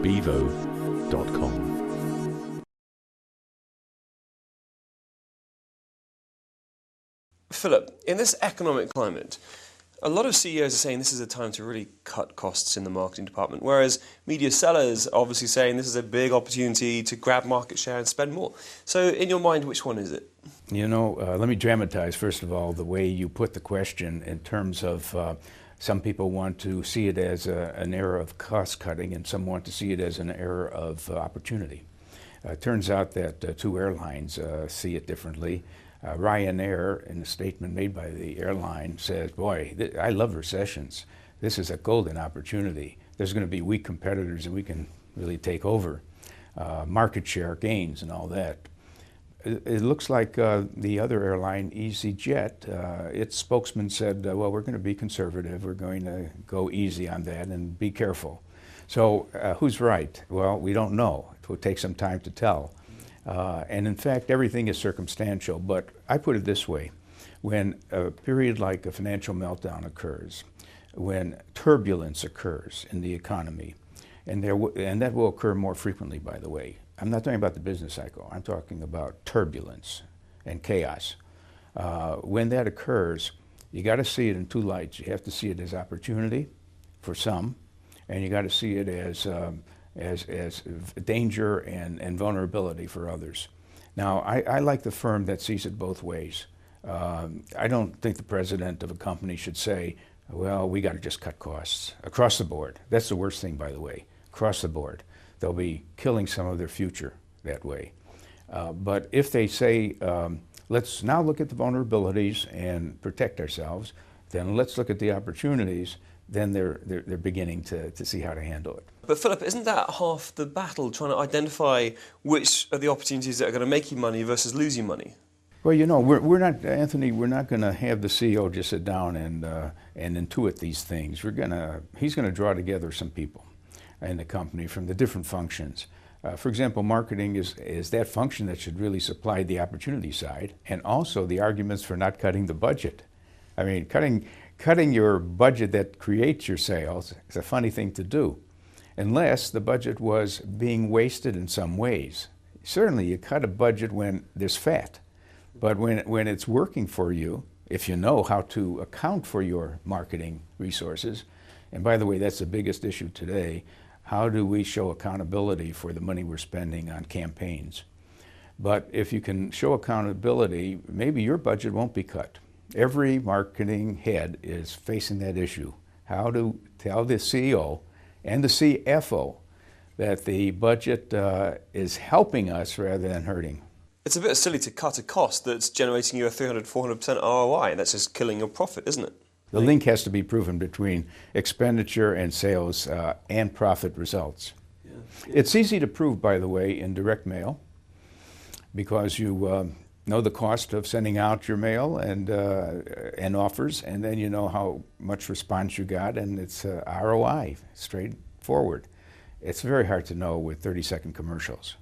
bevo.com. Philip, in this economic climate, a lot of CEOs are saying this is a time to really cut costs in the marketing department, whereas media sellers are obviously saying this is a big opportunity to grab market share and spend more. So in your mind, which one is it? You know, let me dramatize, first of all, the way you put the question in terms of some people want to see it as an era of cost cutting and some want to see it as an era of opportunity. It turns out that two airlines see it differently. Ryanair, in a statement made by the airline, says, boy, I love recessions. This is a golden opportunity. There's going to be weak competitors and we can really take over. Market share gains and all that. It looks like the other airline, EasyJet, its spokesman said, well, we're going to be conservative. We're going to go easy on that and be careful. So who's right? Well, we don't know. It will take some time to tell. And in fact, everything is circumstantial, but I put it this way. When a period like a financial meltdown occurs, when turbulence occurs in the economy, and that will occur more frequently, by the way. I'm not talking about the business cycle. I'm talking about turbulence and chaos. When that occurs, you got to see it in two lights. You have to see it as opportunity for some, and you got to see it as danger and vulnerability for others. Now, I like the firm that sees it both ways. I don't think the president of a company should say, well, we got to just cut costs across the board. That's the worst thing, by the way, across the board. They'll be killing some of their future that way. But if they say, let's now look at the vulnerabilities and protect ourselves, then let's look at the opportunities, then they're beginning to see how to handle it. But Philip, isn't that half the battle, trying to identify which are the opportunities that are going to make you money versus lose you money? Well, you know, we're not, Anthony, we're not going to have the CEO just sit down and intuit these things. He's going to draw together some people in the company from the different functions. For example, marketing is that function that should really supply the opportunity side and also the arguments for not cutting the budget. I mean, cutting your budget that creates your sales is a funny thing to do, unless the budget was being wasted in some ways. Certainly, you cut a budget when there's fat, but when it's working for you, if you know how to account for your marketing resources, and by the way, that's the biggest issue today, how do we show accountability for the money we're spending on campaigns? But if you can show accountability, maybe your budget won't be cut. Every marketing head is facing that issue. How to tell the CEO and the CFO that the budget is helping us rather than hurting. It's a bit silly to cut a cost that's generating you a 300-400% ROI. That's just killing your profit, isn't it? The link has to be proven between expenditure and sales and profit results. Yeah. It's easy to prove, by the way, in direct mail because you know the cost of sending out your mail and offers, and then you know how much response you got, and it's ROI, straightforward. It's very hard to know with 30-second commercials.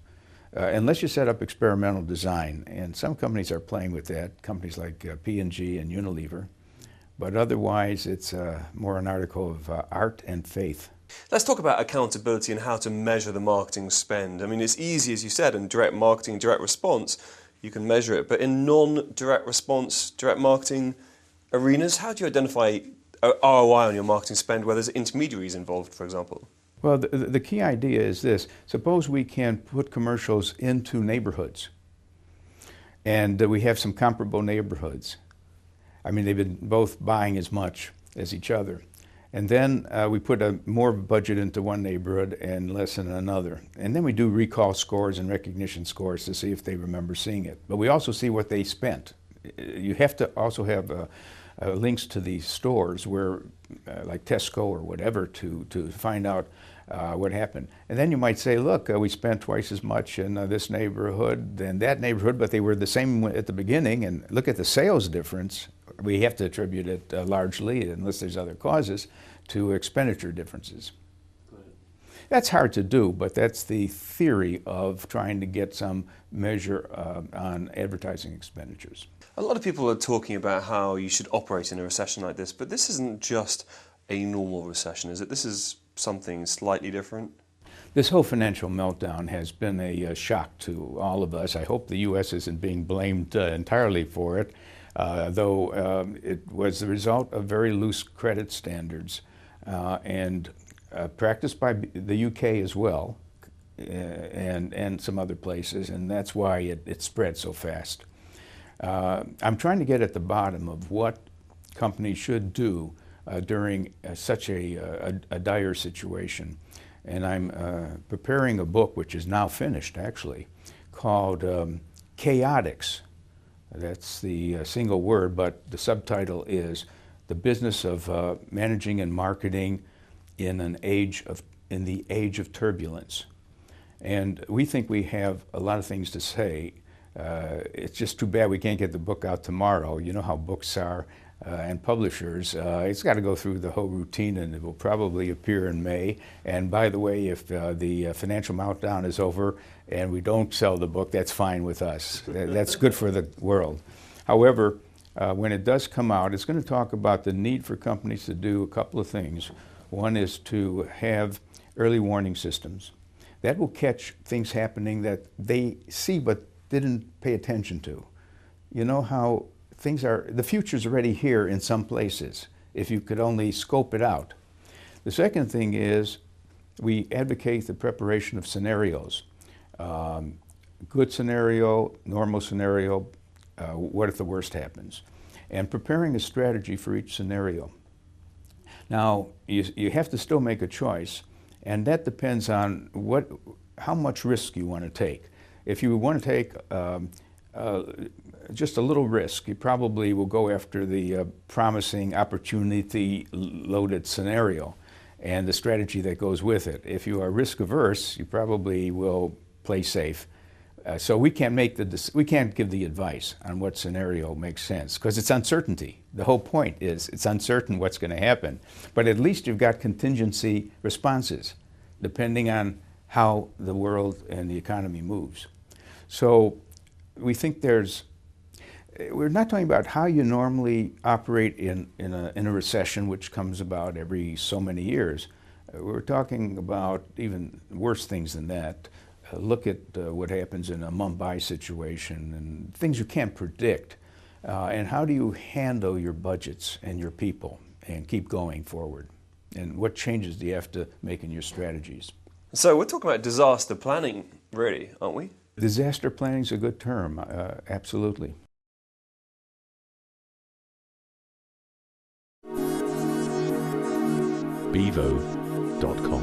Unless you set up experimental design, and some companies are playing with that, companies like P&G and Unilever. But otherwise, it's more an article of art and faith. Let's talk about accountability and how to measure the marketing spend. I mean, it's easy, as you said, in direct marketing, direct response, you can measure it. But in non-direct response, direct marketing arenas, how do you identify ROI on your marketing spend where there's intermediaries involved, for example? Well, the key idea is this. Suppose we can put commercials into neighborhoods, and we have some comparable neighborhoods. I mean, they've been both buying as much as each other. And then we put more budget into one neighborhood and less in another. And then we do recall scores and recognition scores to see if they remember seeing it. But we also see what they spent. You have to also have links to the stores where, like Tesco or whatever, to find out what happened. And then you might say, look, we spent twice as much in this neighborhood than that neighborhood, but they were the same at the beginning. And look at the sales difference. We have to attribute it largely, unless there's other causes, to expenditure differences. That's hard to do, but that's the theory of trying to get some measure on advertising expenditures. A lot of people are talking about how you should operate in a recession like this, but this isn't just a normal recession, is it? This is something slightly different. This whole financial meltdown has been a shock to all of us. I hope the U.S. isn't being blamed entirely for it, though it was the result of very loose credit standards and practiced by the U.K. as well, and some other places, and that's why it spread so fast. I'm trying to get at the bottom of what companies should do during such a dire situation. And I'm preparing a book, which is now finished actually, called Chaotix. That's the single word, but the subtitle is The Business of Managing and Marketing in the Age of Turbulence. And we think we have a lot of things to say. It's just too bad we can't get the book out tomorrow. You know how books are, and publishers. It's got to go through the whole routine, and it will probably appear in May. And by the way, if the financial meltdown is over and we don't sell the book, that's fine with us. That's good for the world. However, when it does come out, it's going to talk about the need for companies to do a couple of things. One is to have early warning systems. That will catch things happening that they see but didn't pay attention to. You know how things are, the future's already here in some places, if you could only scope it out. The second thing is we advocate the preparation of scenarios. Good scenario, normal scenario, what if the worst happens? And preparing a strategy for each scenario. Now, you have to still make a choice, and that depends on how much risk you want to take. If you want to take just a little risk, you probably will go after the promising opportunity-loaded scenario and the strategy that goes with it. If you are risk averse, you probably will play safe. So we can't give the advice on what scenario makes sense because it's uncertainty. The whole point is it's uncertain what's going to happen. But at least you've got contingency responses depending on how the world and the economy moves. So we think we're not talking about how you normally operate in a recession, which comes about every so many years. We're talking about even worse things than that. Look at what happens in a Mumbai situation and things you can't predict. And how do you handle your budgets and your people and keep going forward? And what changes do you have to make in your strategies? So we're talking about disaster planning, really, aren't we? Disaster planning is a good term, absolutely. Bevo.com